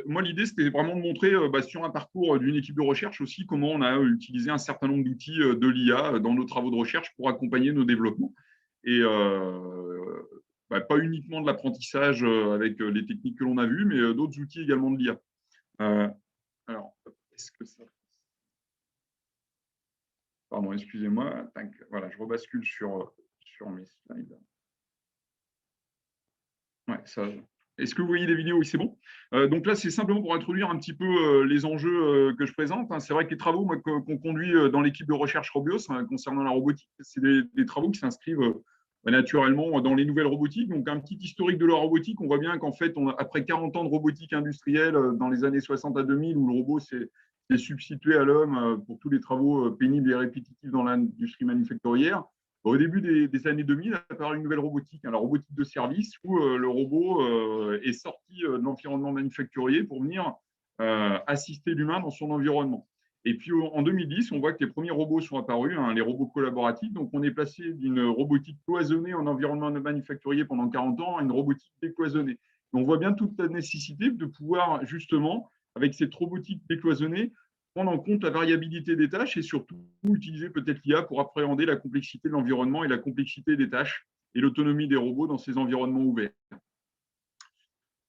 Moi, l'idée, c'était vraiment de montrer sur un parcours d'une équipe de recherche aussi comment on a utilisé un certain nombre d'outils de l'IA dans nos travaux de recherche pour accompagner nos développements. Et pas uniquement de l'apprentissage avec les techniques que l'on a vues, mais d'autres outils également de l'IA. Alors, est-ce que ça… Pardon, excusez-moi. Voilà, je rebascule sur mes slides. Ouais, ça… Est-ce que vous voyez les vidéos? Oui, c'est bon. Donc là, c'est simplement pour introduire un petit peu les enjeux que je présente. C'est vrai que les travaux qu'on conduit dans l'équipe de recherche Robios concernant la robotique, c'est des travaux qui s'inscrivent naturellement dans les nouvelles robotiques. Donc, un petit historique de la robotique, on voit bien qu'en fait, après 40 ans de robotique industrielle dans les années 60 à 2000, où le robot s'est substitué à l'homme pour tous les travaux pénibles et répétitifs dans l'industrie manufacturière, au début des années 2000, a apparu une nouvelle robotique, la robotique de service, où le robot est sorti de l'environnement manufacturier pour venir assister l'humain dans son environnement. Et puis en 2010, on voit que les premiers robots sont apparus, les robots collaboratifs. Donc on est passé d'une robotique cloisonnée en environnement manufacturier pendant 40 ans à une robotique décloisonnée. Et on voit bien toute la nécessité de pouvoir justement, avec cette robotique décloisonnée, prendre en compte la variabilité des tâches et surtout utiliser peut-être l'IA pour appréhender la complexité de l'environnement et la complexité des tâches et l'autonomie des robots dans ces environnements ouverts.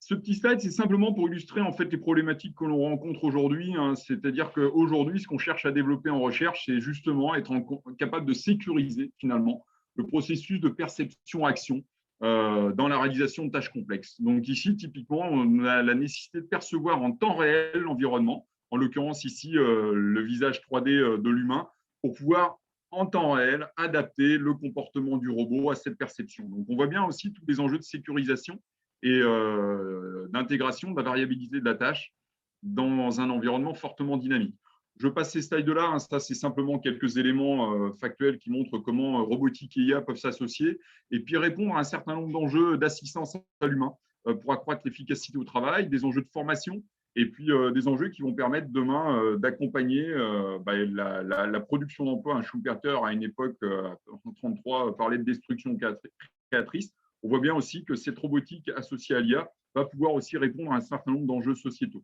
Ce petit slide, c'est simplement pour illustrer en fait les problématiques que l'on rencontre aujourd'hui. C'est-à-dire qu'aujourd'hui, ce qu'on cherche à développer en recherche, c'est justement être capable de sécuriser finalement le processus de perception-action dans la réalisation de tâches complexes. Donc ici, typiquement, on a la nécessité de percevoir en temps réel l'environnement, en l'occurrence ici le visage 3D de l'humain, pour pouvoir en temps réel adapter le comportement du robot à cette perception. Donc on voit bien aussi tous les enjeux de sécurisation et d'intégration de la variabilité de la tâche dans un environnement fortement dynamique. Je passe ces slides-là, ça c'est simplement quelques éléments factuels qui montrent comment robotique et IA peuvent s'associer et puis répondre à un certain nombre d'enjeux d'assistance à l'humain pour accroître l'efficacité au travail, des enjeux de formation et puis des enjeux qui vont permettre demain d'accompagner la production d'emplois. Un Schumpeter, à une époque, en 1933, parlait de destruction créatrice. On voit bien aussi que cette robotique associée à l'IA va pouvoir aussi répondre à un certain nombre d'enjeux sociétaux.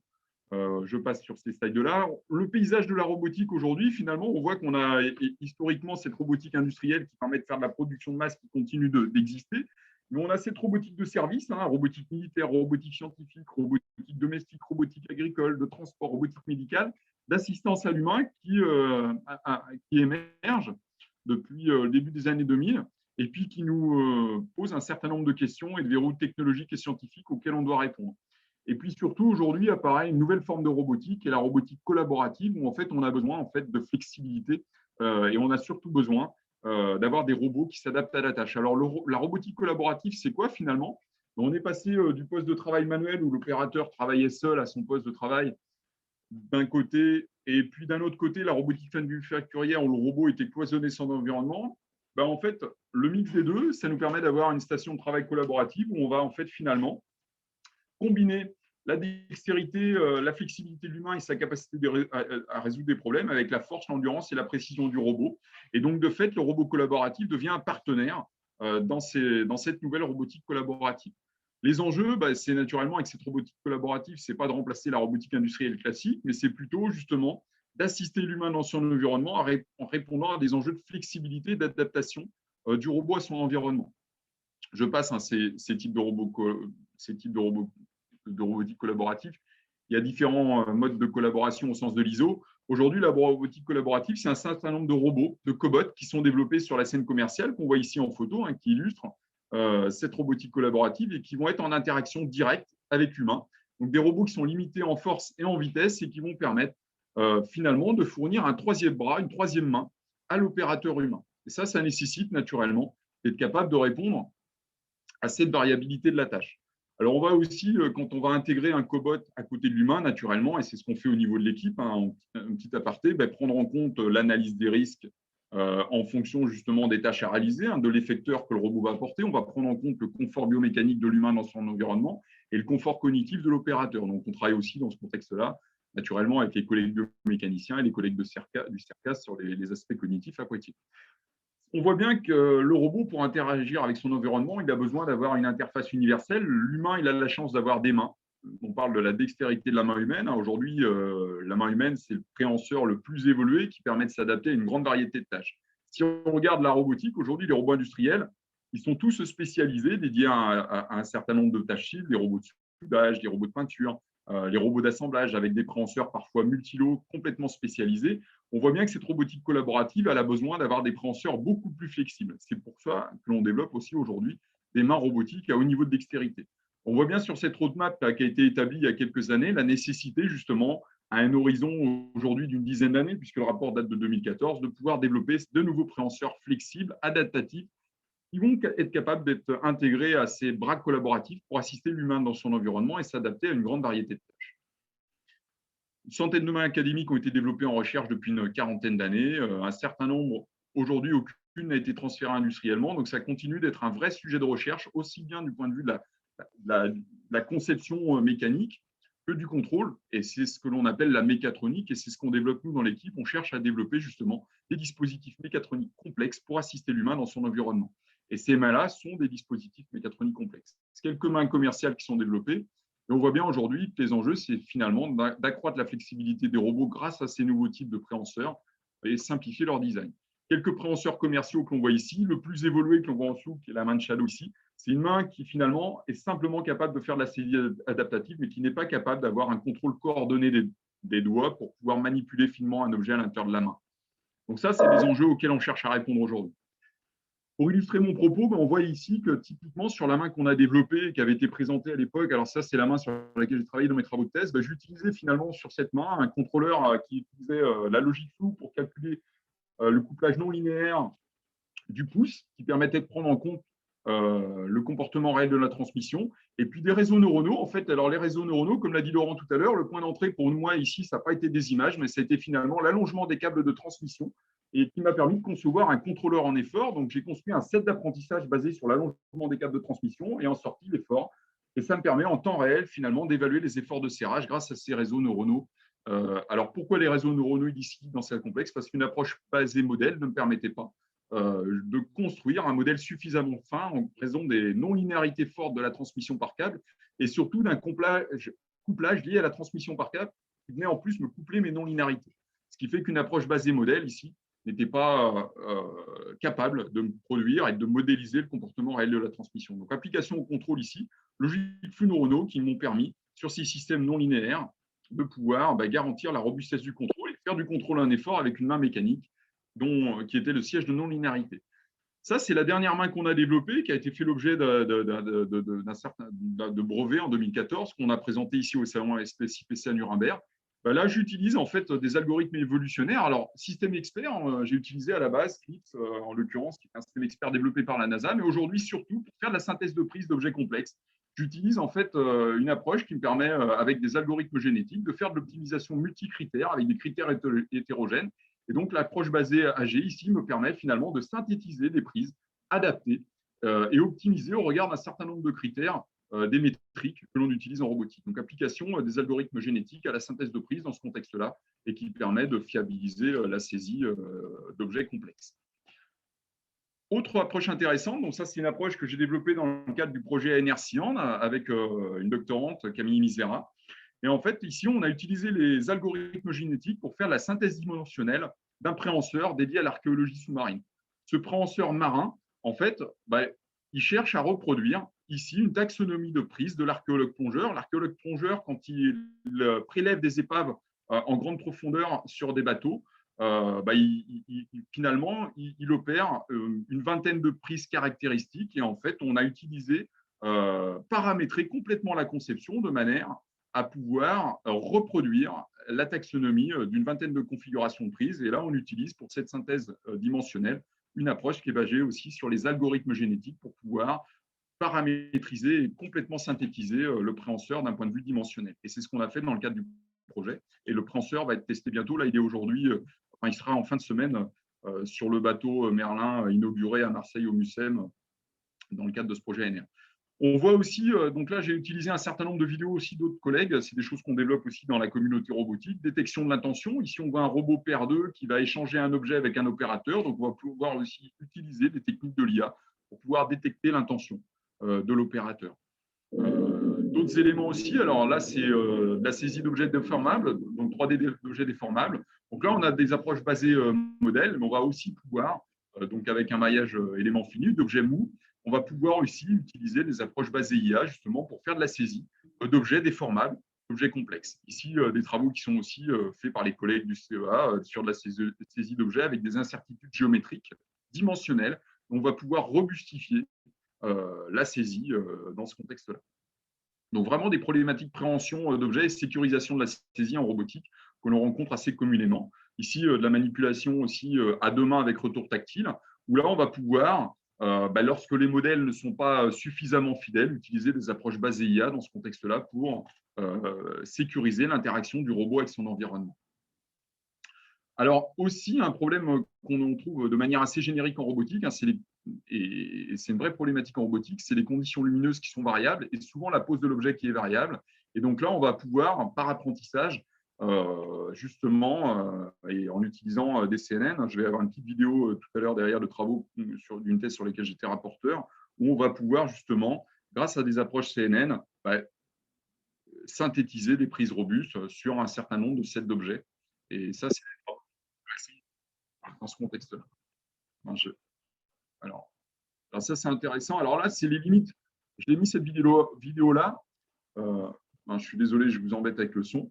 Je passe sur ces slides-là. Le paysage de la robotique aujourd'hui, finalement, on voit qu'on a historiquement cette robotique industrielle qui permet de faire de la production de masse qui continue d'exister. Mais on a cette robotique de service, robotique militaire, robotique scientifique, robotique domestique, robotique agricole, de transport, robotique médicale, d'assistance à l'humain qui émerge depuis le début des années 2000 et puis qui nous pose un certain nombre de questions et de verrous technologiques et scientifiques auxquels on doit répondre. Et puis surtout, aujourd'hui, apparaît une nouvelle forme de robotique, qui est la robotique collaborative, où en fait, on a besoin en fait, de flexibilité et on a surtout besoin d'avoir des robots qui s'adaptent à la tâche. Alors, la robotique collaborative, c'est quoi finalement? On est passé du poste de travail manuel où l'opérateur travaillait seul à son poste de travail d'un côté, et puis d'un autre côté, la robotique manufacturière où le robot était cloisonné son environnement. En fait, le mix des deux, ça nous permet d'avoir une station de travail collaborative où on va en fait finalement combiner la dextérité, la flexibilité de l'humain et sa capacité à résoudre des problèmes avec la force, l'endurance et la précision du robot. Et donc, de fait, le robot collaboratif devient un partenaire dans cette nouvelle robotique collaborative. Les enjeux, c'est naturellement avec cette robotique collaborative, ce n'est pas de remplacer la robotique industrielle classique, mais c'est plutôt justement d'assister l'humain dans son environnement en répondant à des enjeux de flexibilité, d'adaptation du robot à son environnement. Je passe ces types de robotique collaborative. Il y a différents modes de collaboration au sens de l'ISO. Aujourd'hui, la robotique collaborative, c'est un certain nombre de robots, de cobots qui sont développés sur la scène commerciale, qu'on voit ici en photo, qui illustrent cette robotique collaborative et qui vont être en interaction directe avec l'humain. Donc, des robots qui sont limités en force et en vitesse et qui vont permettre finalement de fournir un troisième bras, une troisième main à l'opérateur humain. Et ça nécessite naturellement d'être capable de répondre à cette variabilité de la tâche. Alors, on va aussi, quand on va intégrer un cobot à côté de l'humain, naturellement, et c'est ce qu'on fait au niveau de l'équipe, un petit aparté, prendre en compte l'analyse des risques en fonction justement des tâches à réaliser, de l'effecteur que le robot va apporter. On va prendre en compte le confort biomécanique de l'humain dans son environnement et le confort cognitif de l'opérateur. Donc, on travaille aussi dans ce contexte-là, naturellement, avec les collègues biomécaniciens et les collègues du CERCAS sur les aspects cognitifs aquatiques. On voit bien que le robot, pour interagir avec son environnement, il a besoin d'avoir une interface universelle. L'humain, il a la chance d'avoir des mains, on parle de la dextérité de la main humaine. Aujourd'hui, la main humaine, c'est le préhenseur le plus évolué qui permet de s'adapter à une grande variété de tâches. Si on regarde la robotique, aujourd'hui, les robots industriels, ils sont tous spécialisés, dédiés à un certain nombre de tâches cibles, les robots de soudage, les robots de peinture, les robots d'assemblage avec des préhenseurs parfois multilots complètement spécialisés. On voit bien que cette robotique collaborative elle a besoin d'avoir des préhenseurs beaucoup plus flexibles. C'est pour ça que l'on développe aussi aujourd'hui des mains robotiques à haut niveau de dextérité. On voit bien sur cette roadmap qui a été établie il y a quelques années la nécessité justement à un horizon aujourd'hui d'une dizaine d'années, puisque le rapport date de 2014, de pouvoir développer de nouveaux préhenseurs flexibles, adaptatifs, qui vont être capables d'être intégrés à ces bras collaboratifs pour assister l'humain dans son environnement et s'adapter à une grande variété de tâches. Une centaine de mains académiques ont été développées en recherche depuis une quarantaine d'années. Un certain nombre, aujourd'hui, aucune n'a été transférée industriellement. Donc, ça continue d'être un vrai sujet de recherche, aussi bien du point de vue de la conception mécanique que du contrôle. Et c'est ce que l'on appelle la mécatronique. Et c'est ce qu'on développe, nous, dans l'équipe. On cherche à développer justement des dispositifs mécatroniques complexes pour assister l'humain dans son environnement. Et ces mains-là sont des dispositifs mécatroniques complexes. Quelques mains commerciales qui sont développées. Et on voit bien aujourd'hui que les enjeux, c'est finalement d'accroître la flexibilité des robots grâce à ces nouveaux types de préhenseurs et simplifier leur design. Quelques préhenseurs commerciaux que l'on voit ici. Le plus évolué que l'on voit en dessous, qui est la main de Shadow ici, c'est une main qui finalement est simplement capable de faire de la saisie adaptative, mais qui n'est pas capable d'avoir un contrôle coordonné des doigts pour pouvoir manipuler finement un objet à l'intérieur de la main. Donc ça, c'est des enjeux auxquels on cherche à répondre aujourd'hui. Pour illustrer mon propos, on voit ici que typiquement sur la main qu'on a développée et qui avait été présentée à l'époque, alors ça c'est la main sur laquelle j'ai travaillé dans mes travaux de thèse, j'utilisais finalement sur cette main un contrôleur qui utilisait la logique floue pour calculer le couplage non linéaire du pouce, qui permettait de prendre en compte le comportement réel de la transmission, et puis des réseaux neuronaux. En fait, alors les réseaux neuronaux, comme l'a dit Laurent tout à l'heure, le point d'entrée pour moi ici, ça n'a pas été des images, mais ça a été finalement l'allongement des câbles de transmission et qui m'a permis de concevoir un contrôleur en effort. Donc, j'ai construit un set d'apprentissage basé sur l'allongement des câbles de transmission et en sortie l'effort. Et ça me permet en temps réel, finalement, d'évaluer les efforts de serrage grâce à ces réseaux neuronaux. Alors, pourquoi les réseaux neuronaux ici dans ce complexe? Parce qu'une approche basée modèle ne me permettait pas de construire un modèle suffisamment fin en raison des non-linéarités fortes de la transmission par câble et surtout d'un couplage lié à la transmission par câble qui venait en plus me coupler mes non-linéarités. Ce qui fait qu'une approche basée modèle ici n'était pas capable de me produire et de modéliser le comportement réel de la transmission. Donc, application au contrôle ici, logique flux neuronaux qui m'ont permis, sur ces systèmes non linéaires, de pouvoir garantir la robustesse du contrôle et faire du contrôle un effort avec une main mécanique qui était le siège de non-linéarité. Ça, c'est la dernière main qu'on a développée, qui a été fait l'objet d'un certain brevet en 2014, qu'on a présenté ici au salon SPSIPC à Nuremberg. Là, j'utilise en fait des algorithmes évolutionnaires. Alors, système expert, j'ai utilisé à la base CLIPS, en l'occurrence, qui est un système expert développé par la NASA, mais aujourd'hui, surtout, pour faire de la synthèse de prise d'objets complexes. J'utilise en fait une approche qui me permet, avec des algorithmes génétiques, de faire de l'optimisation multicritères avec des critères hétérogènes. Et donc, l'approche basée AG ici me permet finalement de synthétiser des prises adaptées et optimisées au regard d'un certain nombre de critères des métriques que l'on utilise en robotique. Donc, application des algorithmes génétiques à la synthèse de prise dans ce contexte-là et qui permet de fiabiliser la saisie d'objets complexes. Autre approche intéressante, donc ça c'est une approche que j'ai développée dans le cadre du projet ANR-CIAN avec une doctorante, Camille Misera. Et en fait, ici, on a utilisé les algorithmes génétiques pour faire la synthèse dimensionnelle d'un préhenseur dédié à l'archéologie sous-marine. Ce préhenseur marin, en fait, il cherche à reproduire ici une taxonomie de prise de l'archéologue plongeur. L'archéologue plongeur, quand il prélève des épaves en grande profondeur sur des bateaux, finalement, il opère une vingtaine de prises caractéristiques et en fait, on a utilisé, paramétrer complètement la conception de manière à pouvoir reproduire la taxonomie d'une vingtaine de configurations de prises. Et là, on utilise pour cette synthèse dimensionnelle une approche qui est basée aussi sur les algorithmes génétiques pour pouvoir paramétriser et complètement synthétiser le préhenseur d'un point de vue dimensionnel. Et c'est ce qu'on a fait dans le cadre du projet. Et le préhenseur va être testé bientôt. Là, il est aujourd'hui, il sera en fin de semaine sur le bateau Merlin inauguré à Marseille au MUSEM dans le cadre de ce projet ANR. On voit aussi, donc là j'ai utilisé un certain nombre de vidéos aussi d'autres collègues, c'est des choses qu'on développe aussi dans la communauté robotique, détection de l'intention. Ici on voit un robot PR2 qui va échanger un objet avec un opérateur, donc on va pouvoir aussi utiliser des techniques de l'IA pour pouvoir détecter l'intention de l'opérateur. d'autres éléments aussi. Alors là, c'est de la saisie d'objets déformables, donc 3D d'objets déformables. Donc là, on a des approches basées modèles, mais on va aussi pouvoir, donc avec un maillage élément fini d'objets mous, on va pouvoir aussi utiliser des approches basées IA justement pour faire de la saisie d'objets déformables, d'objets complexes. Ici, des travaux qui sont aussi faits par les collègues du CEA sur de la saisie d'objets avec des incertitudes géométriques dimensionnelles. On va pouvoir robustifier la saisie dans ce contexte-là. Donc vraiment des problématiques préhension d'objets et sécurisation de la saisie en robotique que l'on rencontre assez communément. Ici, de la manipulation aussi à deux mains avec retour tactile, où là, on va pouvoir, lorsque les modèles ne sont pas suffisamment fidèles, utiliser des approches basées IA dans ce contexte-là pour sécuriser l'interaction du robot avec son environnement. Alors aussi, un problème qu'on trouve de manière assez générique en robotique, hein, et c'est une vraie problématique en robotique, c'est les conditions lumineuses qui sont variables et souvent la pose de l'objet qui est variable. Et donc là, on va pouvoir, par apprentissage, justement, et en utilisant des CNN, je vais avoir une petite vidéo tout à l'heure derrière de travaux d'une thèse sur lesquels j'étais rapporteur, où on va pouvoir justement, grâce à des approches CNN, synthétiser des prises robustes sur un certain nombre de sets d'objets. Et ça, c'est dans ce contexte-là. Alors, ça, c'est intéressant. Alors là, c'est les limites. Je l'ai mis cette vidéo-là. Je suis désolé, je vous embête avec le son.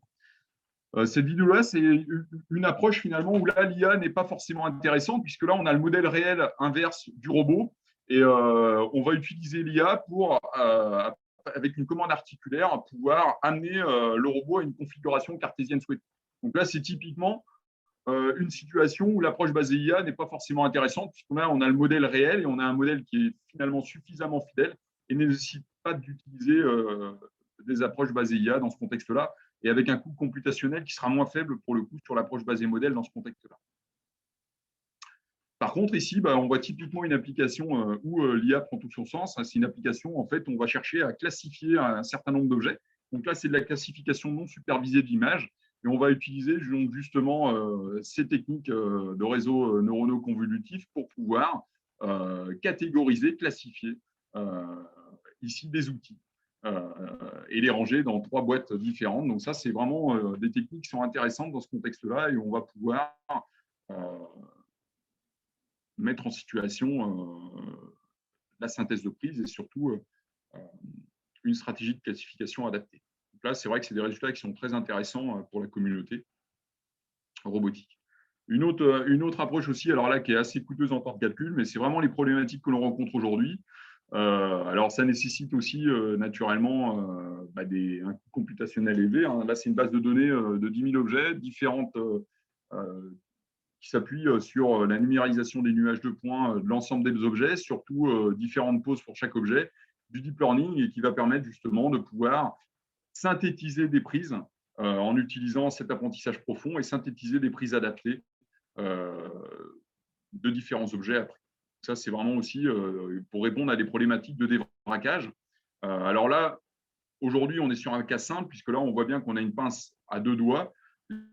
Cette vidéo-là, c'est une approche finalement où là, l'IA n'est pas forcément intéressante, puisque là, on a le modèle réel inverse du robot, et on va utiliser l'IA pour, avec une commande articulaire, pouvoir amener le robot à une configuration cartésienne souhaitée. Donc là, c'est typiquement une situation où l'approche basée IA n'est pas forcément intéressante, puisqu'on a le modèle réel et on a un modèle qui est finalement suffisamment fidèle et ne nécessite pas d'utiliser des approches basées IA dans ce contexte-là, et avec un coût computationnel qui sera moins faible pour le coup sur l'approche basée modèle dans ce contexte-là. Par contre, ici, on voit typiquement une application où l'IA prend tout son sens. C'est une application, en fait, on va chercher à classifier un certain nombre d'objets. Donc là, c'est de la classification non supervisée d'images. Et on va utiliser justement ces techniques de réseaux neuronaux convolutifs pour pouvoir catégoriser, classifier ici des outils et les ranger dans 3 boîtes différentes. Donc ça, c'est vraiment des techniques qui sont intéressantes dans ce contexte-là, et on va pouvoir mettre en situation la synthèse de prise et surtout une stratégie de classification adaptée. Donc là, c'est vrai que c'est des résultats qui sont très intéressants pour la communauté robotique. Une autre approche aussi, alors là, qui est assez coûteuse en temps de calcul, mais c'est vraiment les problématiques que l'on rencontre aujourd'hui. Alors, ça nécessite aussi naturellement un coût computationnel élevé. Hein. Là, c'est une base de données de 10 000 objets différentes qui s'appuie sur la numérisation des nuages de points de l'ensemble des objets, surtout différentes poses pour chaque objet, du deep learning, et qui va permettre justement de pouvoir synthétiser des prises en utilisant cet apprentissage profond et synthétiser des prises adaptées de différents objets après. Ça, c'est vraiment aussi pour répondre à des problématiques de débraquage. Alors là, aujourd'hui, on est sur un cas simple, puisque là, on voit bien qu'on a une pince à 2 doigts.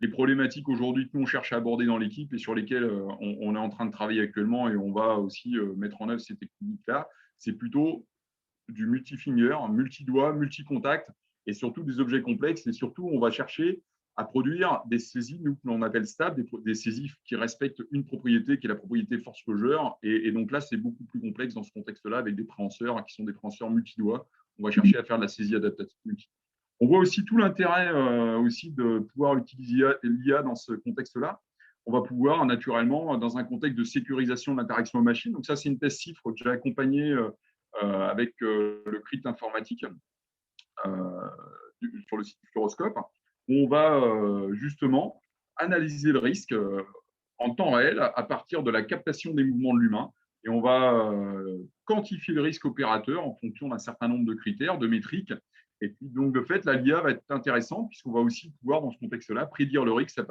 Les problématiques aujourd'hui que nous, on cherche à aborder dans l'équipe et sur lesquelles on est en train de travailler actuellement, et on va aussi mettre en œuvre ces techniques-là, c'est plutôt du multi-finger, multi-doigt, multi-contact, et surtout des objets complexes. Et surtout, on va chercher à produire des saisies, nous, que l'on appelle stables, des saisies qui respectent une propriété, qui est la propriété force closure. Et donc là, c'est beaucoup plus complexe dans ce contexte-là, avec des préhenseurs qui sont des préhenseurs multi-doigts. On va chercher à faire de la saisie adaptative multi. On voit aussi tout l'intérêt aussi de pouvoir utiliser l'IA dans ce contexte-là. On va pouvoir naturellement, dans un contexte de sécurisation de l'interaction aux machines, donc ça, c'est une thèse CIFRE que j'ai accompagnée avec le crypte informatique sur le site du Fluoroscope, où on va justement analyser le risque en temps réel à partir de la captation des mouvements de l'humain. Et on va quantifier le risque opérateur en fonction d'un certain nombre de critères, de métriques. Et puis, donc, de fait, l'IA va être intéressante, puisqu'on va aussi pouvoir, dans ce contexte-là, prédire le risque à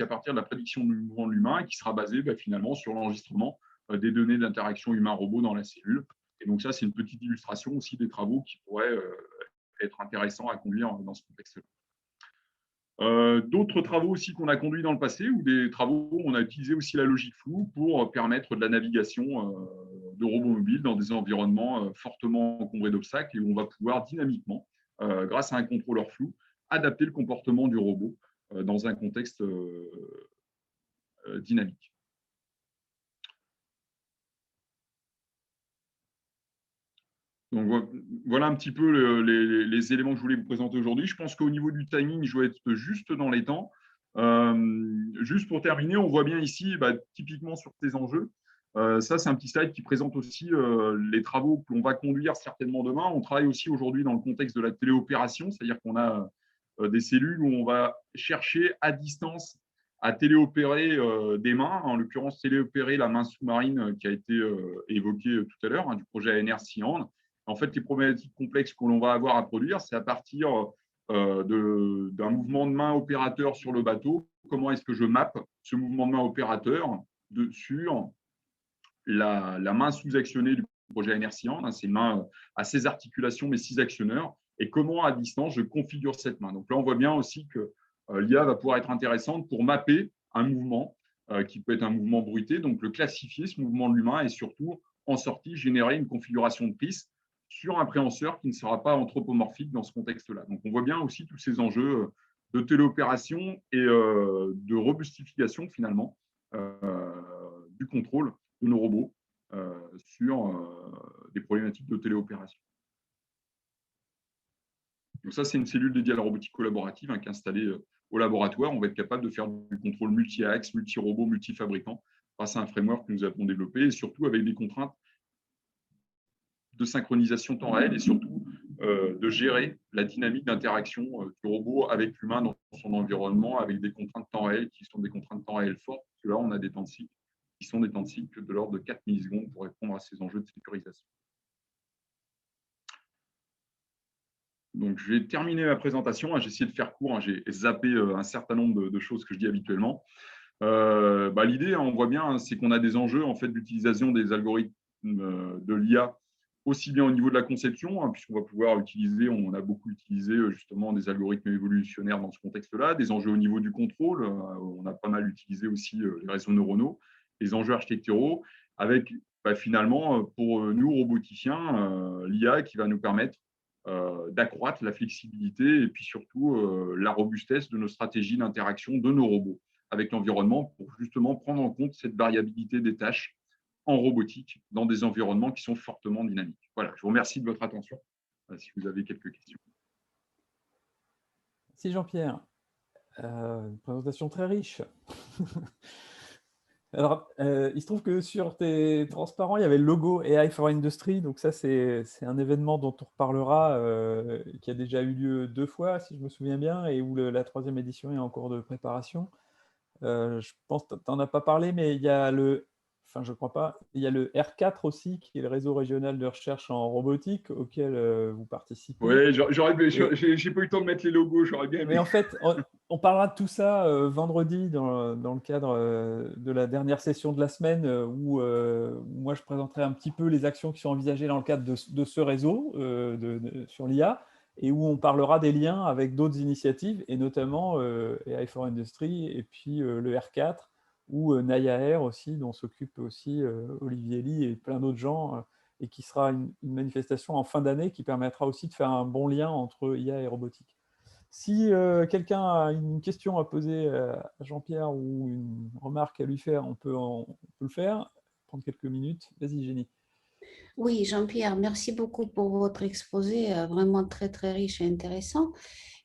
partir de la prédiction du mouvement de l'humain, qui sera basé finalement sur l'enregistrement des données d'interaction humain-robot dans la cellule. Et donc, ça, c'est une petite illustration aussi des travaux qui pourraient être intéressants à conduire dans ce contexte-là. D'autres travaux aussi qu'on a conduits dans le passé, ou des travaux où on a utilisé aussi la logique floue pour permettre de la navigation de robots mobiles dans des environnements fortement encombrés d'obstacles et où on va pouvoir dynamiquement, grâce à un contrôleur flou, adapter le comportement du robot dans un contexte dynamique. Donc voilà un petit peu les éléments que je voulais vous présenter aujourd'hui. Je pense qu'au niveau du timing, je vais être juste dans les temps. Juste pour terminer, on voit bien ici, typiquement sur ces enjeux, ça c'est un petit slide qui présente aussi les travaux que l'on va conduire certainement demain. On travaille aussi aujourd'hui dans le contexte de la téléopération, c'est-à-dire qu'on a des cellules où on va chercher à distance à téléopérer des mains, en l'occurrence téléopérer la main sous-marine qui a été évoquée tout à l'heure, du projet ANR Cyand. En fait, les problématiques complexes que l'on va avoir à produire, c'est à partir d'un mouvement de main opérateur sur le bateau. Comment est-ce que je mappe ce mouvement de main opérateur sur la main sous-actionnée du projet ANR Cyand, c'est une main à 16 articulations, mais 6 actionneurs, et comment à distance je configure cette main. Donc là, on voit bien aussi que l'IA va pouvoir être intéressante pour mapper un mouvement qui peut être un mouvement bruité, donc le classifier, ce mouvement de l'humain, et surtout, en sortie, générer une configuration de prise sur un préhenseur qui ne sera pas anthropomorphique dans ce contexte-là. Donc on voit bien aussi tous ces enjeux de téléopération et de robustification, finalement, du contrôle de nos robots sur des problématiques de téléopération. Donc ça, c'est une cellule dédiée à la robotique collaborative qui est installée au laboratoire. On va être capable de faire du contrôle multi-axe, multi-robot, multi-fabricant grâce à un framework que nous avons développé et surtout avec des contraintes de synchronisation temps réel et surtout de gérer la dynamique d'interaction du robot avec l'humain dans son environnement avec des contraintes temps réel qui sont des contraintes temps réel fortes. Parce que là, on a des temps de cycle qui sont des temps de cycle de l'ordre de 4 millisecondes pour répondre à ces enjeux de sécurisation. Donc, je vais terminer ma présentation. J'ai essayé de faire court. J'ai zappé un certain nombre de choses que je dis habituellement. L'idée, on voit bien, c'est qu'on a des enjeux en fait, d'utilisation des algorithmes de l'IA, aussi bien au niveau de la conception, puisqu'on va pouvoir utiliser, on a beaucoup utilisé justement des algorithmes évolutionnaires dans ce contexte-là, des enjeux au niveau du contrôle, on a pas mal utilisé aussi les réseaux neuronaux, les enjeux architecturaux, avec finalement, pour nous, roboticiens, l'IA qui va nous permettre d'accroître la flexibilité et puis surtout la robustesse de nos stratégies d'interaction de nos robots avec l'environnement pour justement prendre en compte cette variabilité des tâches en robotique dans des environnements qui sont fortement dynamiques. Voilà, je vous remercie de votre attention. Si vous avez quelques questions. Merci Jean-Pierre. Une présentation très riche. Alors, il se trouve que sur tes transparents, il y avait le logo AI for Industry. Donc ça, c'est un événement dont on reparlera, qui a déjà eu lieu 2 fois, si je me souviens bien, et où la 3e édition est en cours de préparation. Je pense que tu n'en as pas parlé, mais il y a je crois pas, il y a le R4 aussi, qui est le réseau régional de recherche en robotique, auquel vous participez. Oui, j'ai pas eu le temps de mettre les logos, j'aurais bien aimé. Mais en fait, on parlera de tout ça vendredi dans le cadre de la dernière session de la semaine où moi je présenterai un petit peu les actions qui sont envisagées dans le cadre de ce réseau sur l'IA et où on parlera des liens avec d'autres initiatives et notamment AI for Industry et puis le R4 ou Naya Air aussi, dont s'occupe aussi Olivier Ly et plein d'autres gens et qui sera une manifestation en fin d'année qui permettra aussi de faire un bon lien entre IA et robotique. Si quelqu'un a une question à poser à Jean-Pierre ou une remarque à lui faire, on peut le faire, prendre quelques minutes. Vas-y, Jenny. Oui, Jean-Pierre, merci beaucoup pour votre exposé, vraiment très, très riche et intéressant.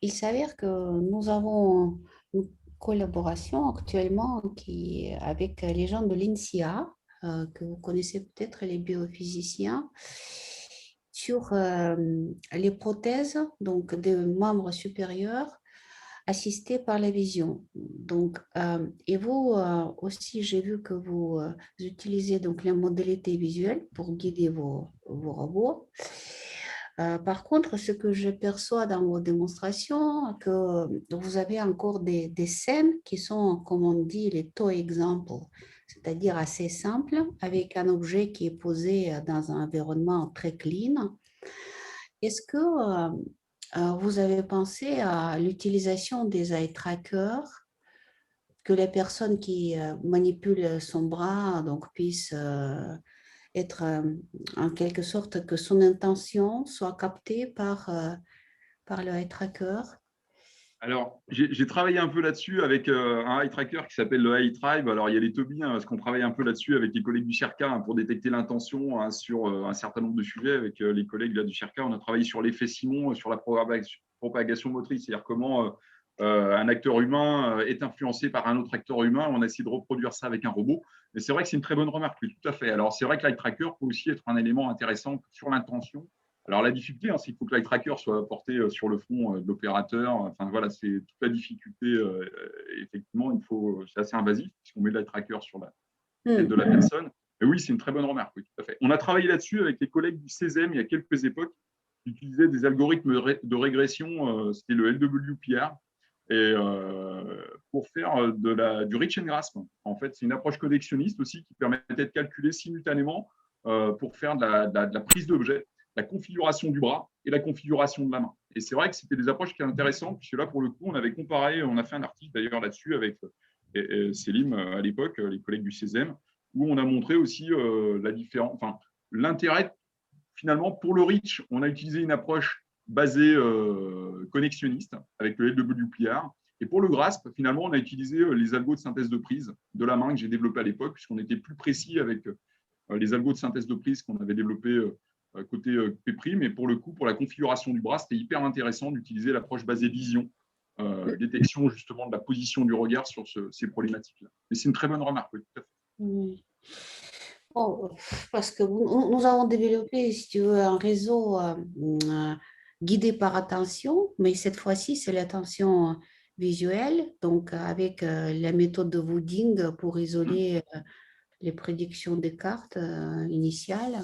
Il s'avère que nous avons une collaboration actuellement avec les gens de l'INSIA, que vous connaissez peut-être, les biophysiciens, sur les prothèses donc, des membres supérieurs assistés par la vision. Donc, et vous aussi, j'ai vu que vous utilisez donc les modalités visuelles pour guider vos robots. Par contre, ce que je perçois dans vos démonstrations, que vous avez encore des scènes qui sont, comme on dit, les toy examples, c'est-à-dire assez simples, avec un objet qui est posé dans un environnement très clean. Est-ce que vous avez pensé à l'utilisation des eye trackers, que les personnes qui manipulent son bras donc, puissent être en quelque sorte que son intention soit captée par le eye tracker. Alors, j'ai travaillé un peu là-dessus avec un eye tracker qui s'appelle le Eye Tribe. Alors, il y a les Toby, parce qu'on travaille un peu là-dessus avec les collègues du CERCA pour détecter l'intention sur un certain nombre de sujets. Avec les collègues là, du CERCA, on a travaillé sur l'effet Simon, sur la propagation motrice, c'est-à-dire comment un acteur humain est influencé par un autre acteur humain. On a essayé de reproduire ça avec un robot. Mais c'est vrai que c'est une très bonne remarque, oui, tout à fait. Alors, c'est vrai que l'eye tracker peut aussi être un élément intéressant sur l'intention. Alors, la difficulté, c'est qu'il faut que l'eye tracker soit porté sur le front de l'opérateur. Enfin, voilà, c'est toute la difficulté. Effectivement, c'est assez invasif puisqu'on met l'eye tracker sur la tête de la personne. Mais oui, c'est une très bonne remarque, oui, tout à fait. On a travaillé là-dessus avec les collègues du CESEM il y a quelques époques qui utilisaient des algorithmes de régression, c'était le LWPR, et pour faire du reach and grasp. En fait, c'est une approche connexionniste aussi qui permettait de calculer simultanément pour faire de la prise d'objet, la configuration du bras et la configuration de la main. Et c'est vrai que c'était des approches qui étaient intéressantes, puisque là, pour le coup, on avait comparé, on a fait un article d'ailleurs là-dessus avec Célim à l'époque, les collègues du CESEM, où on a montré aussi la différence, enfin, l'intérêt, finalement, pour le reach, on a utilisé une approche basée connexionniste avec le LWPR. Et pour le grasp, finalement, on a utilisé les algos de synthèse de prise de la main que j'ai développé à l'époque, puisqu'on était plus précis avec les algos de synthèse de prise qu'on avait développés côté P', mais pour le coup, pour la configuration du bras, c'était hyper intéressant d'utiliser l'approche basée vision, détection justement de la position du regard sur ces problématiques-là. Mais c'est une très bonne remarque, oui, tout à fait. Oui. Bon, parce que nous avons développé, si tu veux, un réseau guidé par attention, mais cette fois-ci, c'est l'attention visuelle, donc avec la méthode de Wooding pour isoler les prédictions des cartes initiales.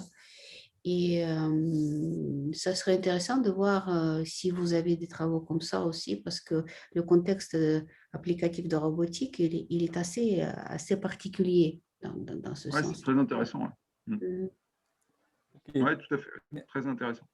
Et ça serait intéressant de voir si vous avez des travaux comme ça aussi, parce que le contexte applicatif de robotique, il est assez particulier dans ce Ouais, c'est sens. très intéressant. Ouais. Ok. Ouais, tout à fait. Très intéressant.